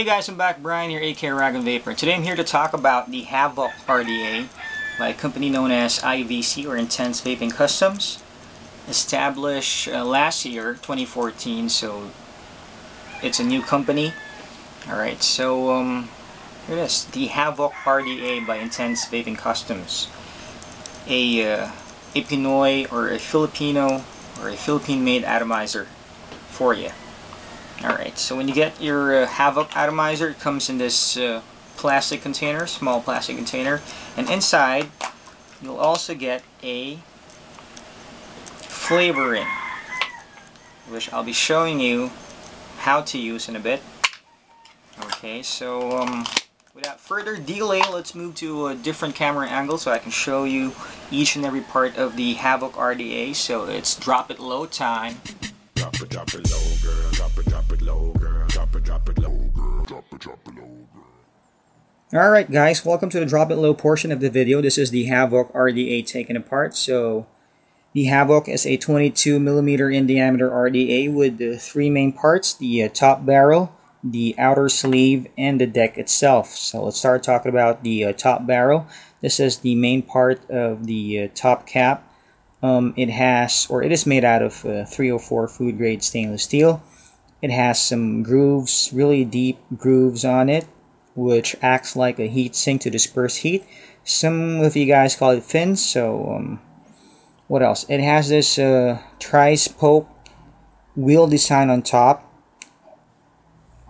Hey guys, I'm back. Brian here, aka Uragon Vapor. Today I'm here to talk about the Havoc RDA by a company known as IVC or Intense Vaping Customs. Established last year, 2014, so it's a new company. Alright, so here it is. The Havoc RDA by Intense Vaping Customs. A Pinoy or a Filipino or a Philippine-made atomizer for you. Alright, so when you get your Havoc atomizer, it comes in this plastic container, small plastic container, and inside you'll also get a flavoring, which I'll be showing you how to use in a bit. Okay, so without further delay, let's move to a different camera angle so I can show you each and every part of the Havoc RDA. So it's drop it low time. Drop it low, girl. Drop it low, girl. Drop it low, girl. Drop it low, girl. Alright guys, welcome to the drop it low portion of the video. This is the Havoc RDA taken apart. So the Havoc is a 22mm in diameter RDA with the three main parts: the top barrel, the outer sleeve, and the deck itself. So let's start talking about the top barrel. This is the main part of the top cap. It is made out of 304 food grade stainless steel. It has some grooves, really deep grooves on it, which acts like a heat sink to disperse heat. Some of you guys call it fins. So what else? It has this tri-spoke wheel design on top.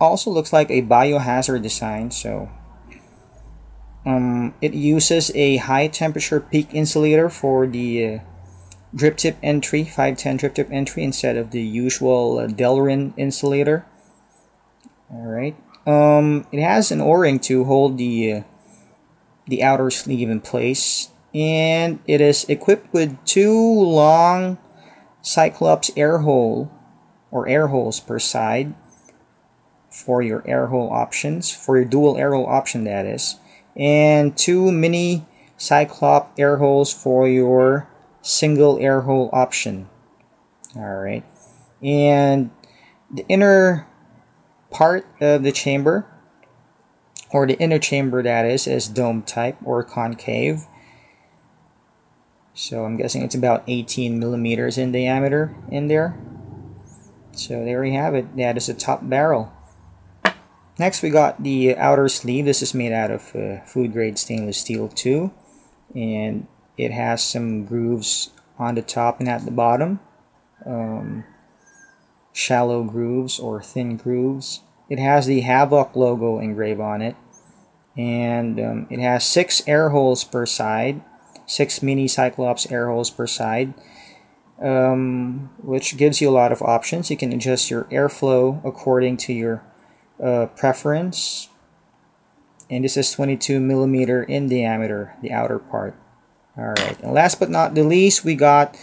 Also looks like a biohazard design. So it uses a high temperature peak insulator for the drip tip entry, 510 drip tip entry, instead of the usual Delrin insulator. Alright. It has an O-ring to hold the outer sleeve in place, and it is equipped with two long Cyclops air holes per side for your air hole options, for your dual air hole option, that is, and two mini Cyclops air holes for your single air hole option. Alright, and the inner part of the chamber, or the inner chamber that is dome type or concave. So I'm guessing it's about 18mm in diameter in there. So there you have it. That is the top barrel. Next we got the outer sleeve. This is made out of food grade stainless steel too, and it has some grooves on the top and at the bottom, shallow grooves or thin grooves. It has the Havoc logo engraved on it, and it has 6 air holes per side, 6 mini Cyclops air holes per side, which gives you a lot of options. You can adjust your airflow according to your preference, and this is 22mm in diameter, the outer part. Alright, and last but not the least, we got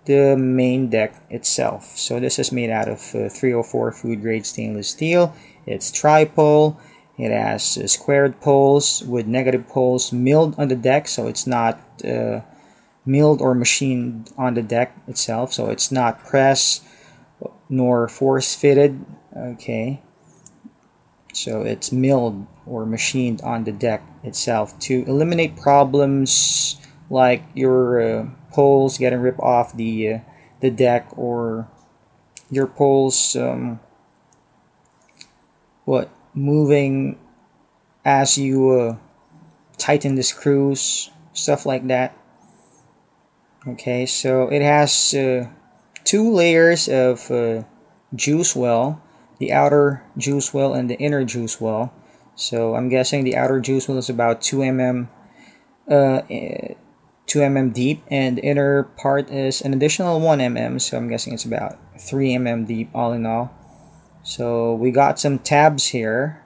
the main deck itself. So this is made out of 304 food grade stainless steel. It's tri-pole. It has squared poles with negative poles milled on the deck, so it's not milled or machined on the deck itself, so it's not press nor force fitted. Okay, so it's milled or machined on the deck itself to eliminate problems like your poles getting ripped off the deck, or your poles moving as you tighten the screws, stuff like that. Okay, so it has 2 layers of juice well, the outer juice well and the inner juice well. So I'm guessing the outer juice well is about 2 mm deep, and the inner part is an additional 1 mm, so I'm guessing it's about 3 mm deep all in all. So we got some tabs here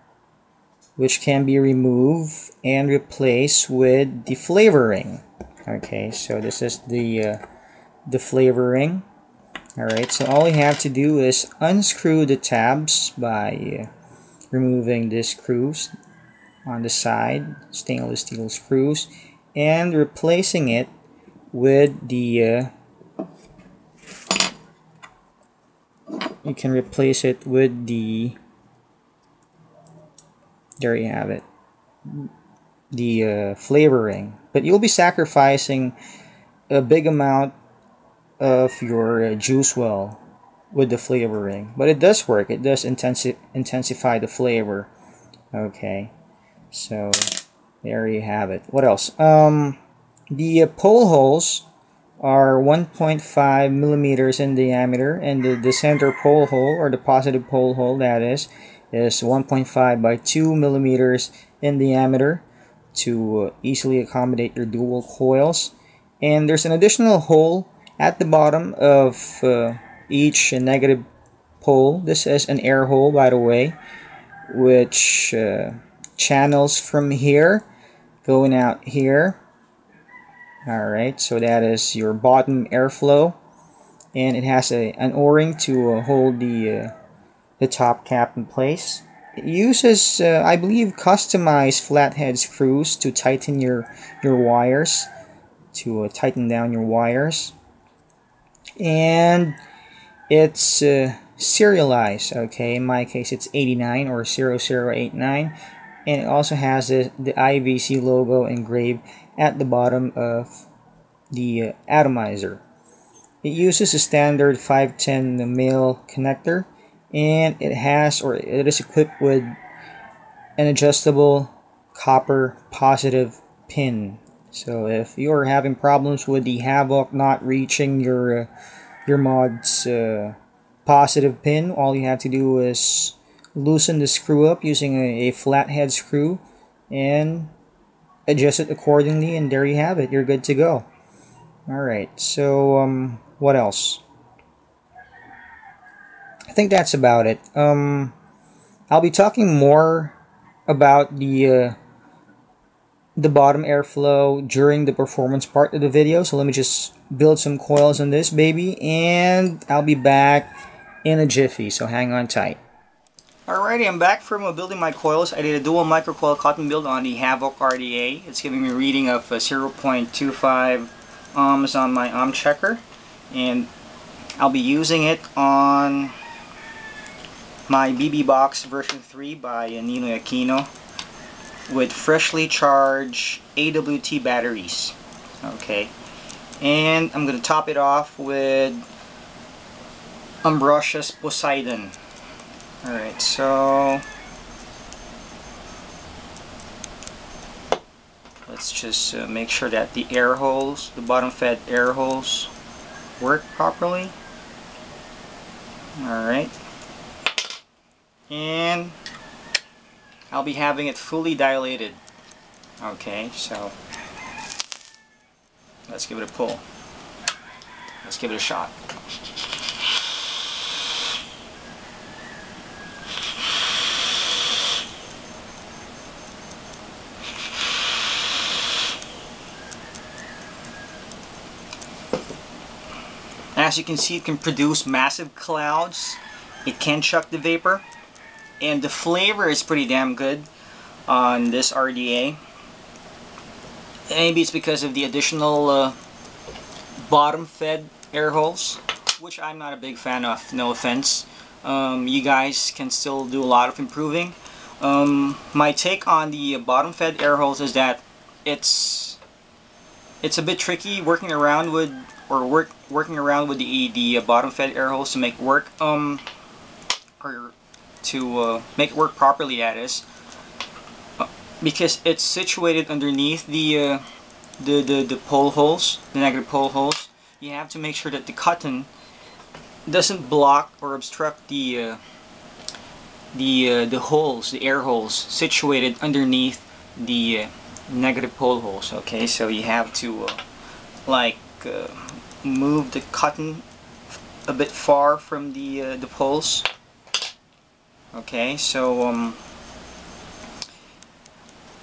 which can be removed and replaced with the flavoring. Okay, so this is the flavoring. Alright, so all you have to do is unscrew the tabs by removing the screws on the side, stainless steel screws, and replacing it with the you can replace it with the there you have it, the flavoring. But you'll be sacrificing a big amount of your juice well with the flavoring, but it does work. It does intensify the flavor. Okay, so there you have it. What else? The pole holes are 1.5 millimeters in diameter, and the center pole hole, or the positive pole hole that is 1.5 by 2 millimeters in diameter to easily accommodate your dual coils. And there's an additional hole at the bottom of each negative pole. This is an air hole, by the way, which channels from here going out here. Alright, so that is your bottom airflow, and it has an o-ring to hold the top cap in place. It uses, I believe, customized flathead screws to tighten your wires, to tighten down your wires, and it's serialized. Okay, in my case it's 89 or 0089, and it also has the IVC logo engraved at the bottom of the atomizer. It uses a standard 510 male connector, and it is equipped with an adjustable copper positive pin. So if you're having problems with the Havoc not reaching your mod's positive pin, all you have to do is loosen the screw up using a flathead screw and adjust it accordingly, and there you have it. You're good to go. Alright, so what else? I think that's about it. I'll be talking more about the bottom airflow during the performance part of the video, so let me just build some coils on this baby, and I'll be back in a jiffy, so hang on tight. Alrighty, I'm back from building my coils. I did a dual microcoil cotton build on the Havoc RDA. It's giving me a reading of 0.25 ohms on my ohm checker, and I'll be using it on my BB Box version 3 by Ninoy Aquino with freshly charged AWT batteries. Okay, and I'm going to top it off with Ambrosia's Poseidon. Alright, so let's just make sure that the air holes, the bottom fed air holes, work properly. Alright, and I'll be having it fully dilated. Okay, so let's give it a pull. Let's give it a shot. As you can see, it can produce massive clouds. It can chuck the vapor, and the flavor is pretty damn good on this RDA. Maybe it's because of the additional bottom fed air holes, which I'm not a big fan of, no offense. You guys can still do a lot of improving. My take on the bottom fed air holes is that it's a bit tricky working around with the bottom fed air holes to make work or to make it work properly, that is, because it's situated underneath the pole holes, the negative pole holes. You have to make sure that the cotton doesn't block or obstruct the holes, the air holes situated underneath the negative pole holes. Okay, so you have to move the cotton a bit far from the poles. Okay, so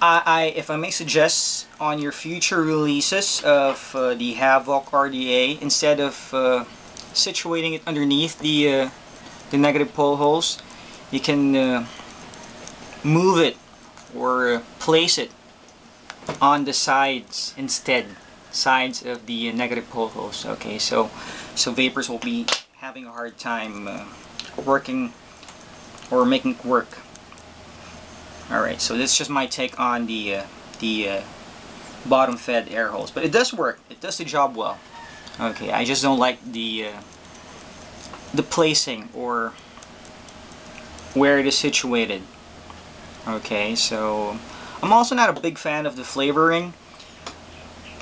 if I may suggest, on your future releases of the Havoc RDA, instead of situating it underneath the negative pole holes, you can move it or place it on the sides instead, sides of the negative pole holes. Okay, so vapors will be having a hard time working or making it work. Alright, so this is just my take on the bottom fed air holes, but it does work. It does the job well. Okay, I just don't like the placing or where it is situated. Okay, so I'm also not a big fan of the flavoring.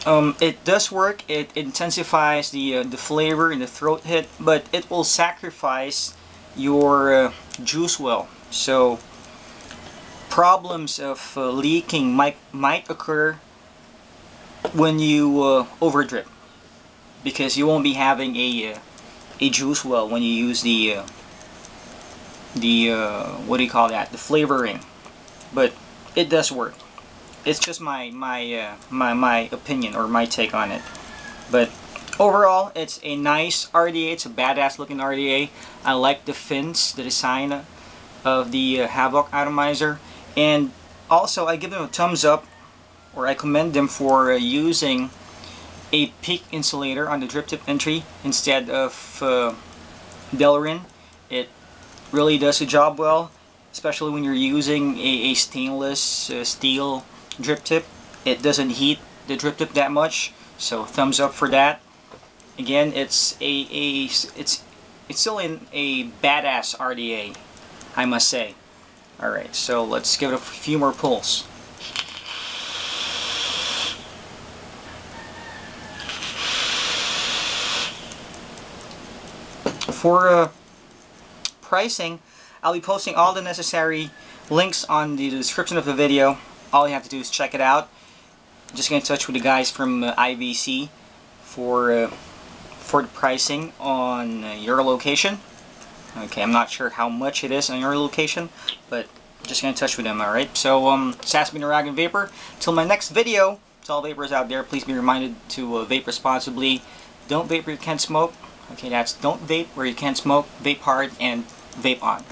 It does work. It intensifies the flavor in the throat hit, but it will sacrifice your juice well. So problems of leaking might occur when you overdrip, because you won't be having a juice well when you use the what do you call that? The flavoring. But it does work. It's just my opinion or my take on it. But overall, it's a nice RDA. It's a badass looking RDA. I like the fins, the design of the Havoc atomizer, and also I give them a thumbs up, or I commend them for using a peak insulator on the drip tip entry instead of Delrin. It really does the job well, especially when you're using a stainless steel drip tip. It doesn't heat the drip tip that much, so thumbs up for that. Again, it's still in a badass RDA, I must say. Alright, so let's give it a few more pulls. For pricing, I'll be posting all the necessary links on the description of the video. All you have to do is check it out. Just get in touch with the guys from IVC for the pricing on your location. Okay, I'm not sure how much it is on your location, but just get in touch with them. Alright, so this has been Uragon Vapor. Till my next video, to all vapors out there, please be reminded to vape responsibly. Don't vape where you can't smoke. Okay, that's don't vape where you can't smoke. Vape hard and vape on.